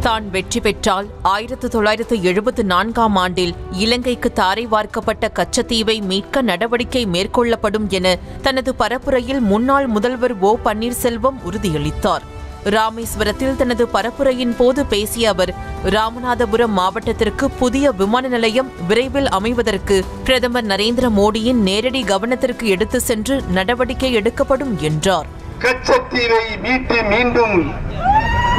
தான் வெற்றி பெற்றால் 1974ஆம் ஆண்டில் இலங்கைக்கு தாரை வார்க்கப்பட்ட கச்சத்தீவை மீட்க நடவடிக்கை மேற்கொள்ளப்படும் என தனது பரப்புரையில் முன்னாள் முதல்வர் ஓ பன்னீர்செல்வம் உறுதியளித்தார். ராமேஸ்வரத்தில் தனது பரப்புரையின் போது பேசிய அவர், ராமநாதபுரம் மாவட்டத்திற்கு புதிய விமான நிலையம் விரைவில் அமைவதற்கு பிரதமர் நரேந்திர மோடியின் நேரடி கவனத்திற்கு எடுத்து சென்று நடவடிக்கை எடுக்கப்படும் என்றார். கச்சத்தீவை மீட்டு மீண்டும்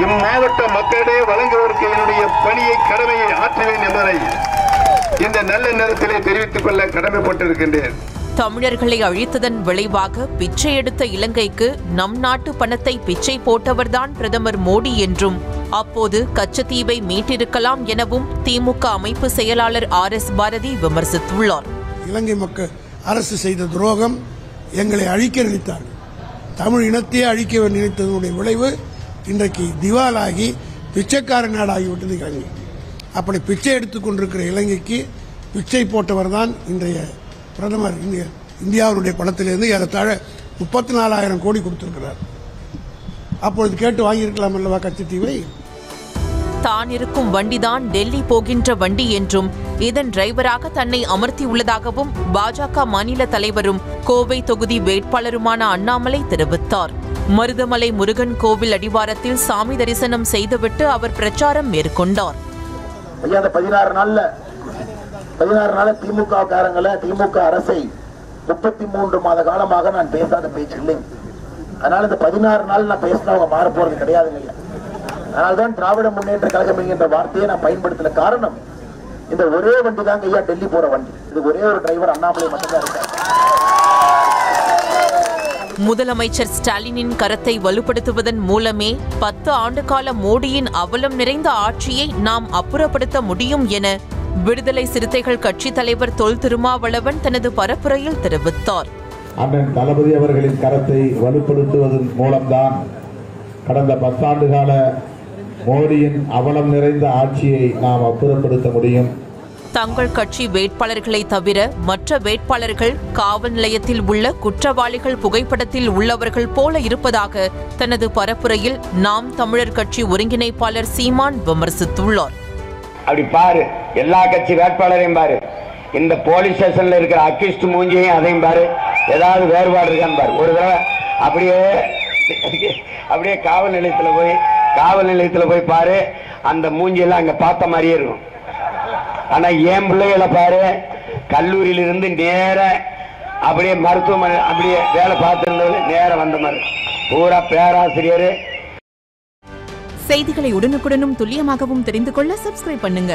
இம்மாவட்ட மக்களிடையே வழங்குவதற்கு என்னுடைய பணியை கடமையை ஆற்றுவேன் என்பதை இந்த நல்ல நேரத்திலே தெரிவித்துக் கொள்ள கடமைப்பட்டிருக்கின்றேன். தமிழர்களை அழித்ததன் விளைவாக பிச்சை எடுத்த இலங்கைக்கு நம் நாட்டு பணத்தை பிச்சை போட்டவர்தான் பிரதமர் மோடி என்றும், அப்போது கச்சத்தீவை மீட்டிருக்கலாம் எனவும் திமுக அமைப்பு செயலாளர் RS பாரதி விமர்சித்துள்ளார். இலங்கை மக்கள் அரசு செய்த துரோகம், எங்களை அழிக்க நினைத்தார்கள். தமிழ் இனத்தையே அழிக்க நினைத்ததனுடைய விளைவு இன்றைக்கு திவாலாகி பிச்சைக்கார நாடாகிவிட்டது இலங்கை. அப்படி பிச்சை எடுத்துக் கொண்டிருக்கிற இலங்கைக்கு பிச்சை போட்டவர் தான் இன்றைய பிரதமர். இந்தியாவுடைய பணத்திலிருந்து ஏறத்தாழ 34,000 கோடி கொடுத்திருக்கிறார். அப்பொழுது கேட்டு வாங்கியிருக்கலாம் அல்லவா கச்சத்தீவை? தான் இருக்கும் வண்டிதான் டெல்லி போகின்ற வண்டி என்றும், இதன் டிரைவராக தன்னை அமர்த்தியுள்ளதாகவும் பாஜக மாநில தலைவரும் கோவை தொகுதி வேட்பாளருமான அண்ணாமலை தெரிவித்தார். மருதமலை முருகன் கோவில் அடிவாரத்தில் சாமி தரிசனம் செய்துவிட்டு அவர் பிரச்சாரம் மேற்கொண்டார். 16 நாள் திமுக காரங்களை, திமுக அரசை 33 மாத காலமாக நான் பேசாத பேச்சு இல்லை. அதனால இந்த 16 நாள் நான் பேசினவங்க மாற போறது கிடையாதுங்க. அதனால்தான் திராவிட முன்னேற்ற கழகம் என்கின்ற வார்த்தையை நான் பயன்படுத்தின காரணம், இந்த ஒரே வண்டி தாங்க ஐயா டெல்லி போற வண்டி. இது ஒரே ஒரு டிரைவர் அண்ணாமலை மட்டும்தான் இருக்காரு. முதலமைச்சர் ஸ்டாலினின் கரத்தை வலுப்படுத்துவதன் மூலமே 10 ஆண்டுகால மோடியின் அவலம் நிறைந்த ஆட்சியை நாம் அப்புறப்படுத்த முடியும் என விடுதலை சிறுத்தைகள் கட்சி தலைவர் தொல் திருமாவளவன் தனது பரப்புரையில் தெரிவித்தார். அண்ணன் தளபதி அவர்களின் கரத்தை வலுப்படுத்துவதன் மூலம்தான் கடந்த 10 ஆண்டுகால மோடியின் அவலம் நிறைந்த ஆட்சியை நாம் அப்புறப்படுத்த முடியும். தங்கள் கட்சி வேட்பாளர்களை தவிர மற்ற வேட்பாளர்கள் காவல் நிலையத்தில் உள்ள குற்றவாளிகள் புகைப்படத்தில் உள்ளவர்கள் போல இருப்பதாக தனது பரப்புரையில் நாம் தமிழர் கட்சி ஒருங்கிணைப்பாளர் சீமான் விமர்சித்துள்ளார். அப்படி பாரு, எல்லா கட்சி வேட்பாளரையும் பாரு, இந்த போலீஸ் ஸ்டேஷன்ல இருக்கிற அக்கிஸ்ட் மூஞ்சியையும் அதையும் பாரு, ஏதாவது வேறுபாடு இருக்கான்னு பாரு. ஒரு தடவை அப்படியே காவல் நிலையத்தில் போய் பாரு, அந்த மூஞ்சியெல்லாம் அங்க பார்த்த மாதிரியே இருக்கும். ஆனா என் பிள்ளைகளை பாரு, கல்லூரியிலிருந்து நேர அப்படியே மருத்துவமனை அப்படியே வேலை பார்த்திருந்தது நேர வந்த மாதிரி பூரா பேராசிரியர். செய்திகளை உடனுக்குடனும் துல்லியமாகவும் தெரிந்து கொள்ள சப்ஸ்கிரைப் பண்ணுங்க.